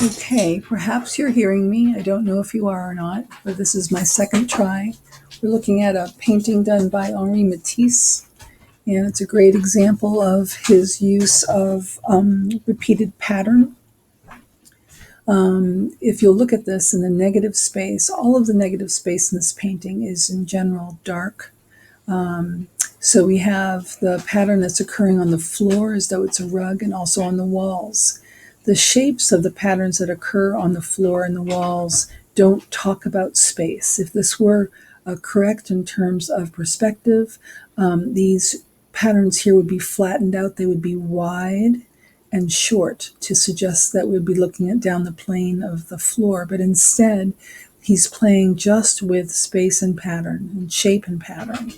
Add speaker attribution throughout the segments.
Speaker 1: Okay, perhaps you're hearing me. I don't know if you are or not, but this is my second try. We're looking at a painting done by Henri Matisse, and it's a great example of his use of repeated pattern. If you'll look at this in the negative space, all of the negative space in this painting is in general dark. So we have the pattern that's occurring on the floor as though it's a rug and also on the walls. The shapes of the patterns that occur on the floor and the walls don't talk about space. If this were correct in terms of perspective, these patterns here would be flattened out. They would be wide and short to suggest that we'd be looking at down the plane of the floor. But instead, he's playing just with space and pattern and shape and pattern.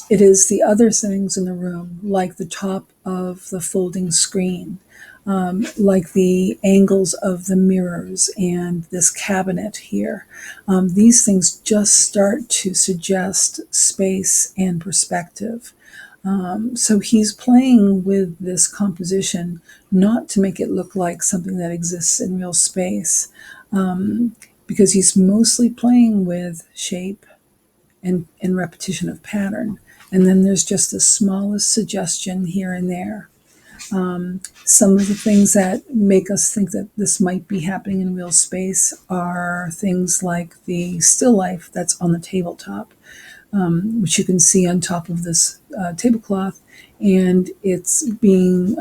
Speaker 1: It is the other things in the room, like the top of the folding screen, like the angles of the mirrors and this cabinet here. These things just start to suggest space and perspective. So he's playing with this composition not to make it look like something that exists in real space, because he's mostly playing with shape and repetition of pattern. And then there's just the smallest suggestion here and there. Some of the things that make us think that this might be happening in real space are things like the still life that's on the tabletop, which you can see on top of this tablecloth, and it's being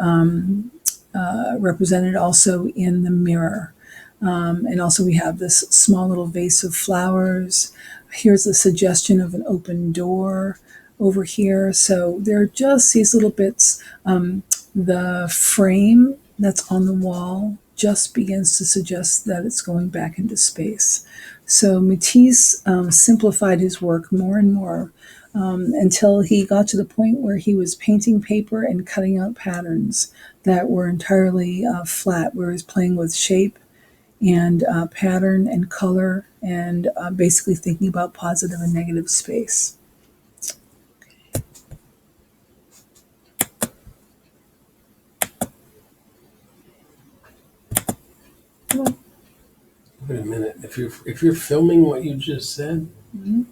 Speaker 1: represented also in the mirror. And also we have this small little vase of flowers. Here's a suggestion of an open door over here. So there are just these little bits. The frame that's on the wall just begins to suggest that it's going back into space. So Matisse simplified his work more and more until he got to the point where he was painting paper and cutting out patterns that were entirely flat, where he was playing with shape and pattern and color and basically thinking about positive and negative space.
Speaker 2: Wait a minute. If you're filming what you just said,
Speaker 1: Mhm.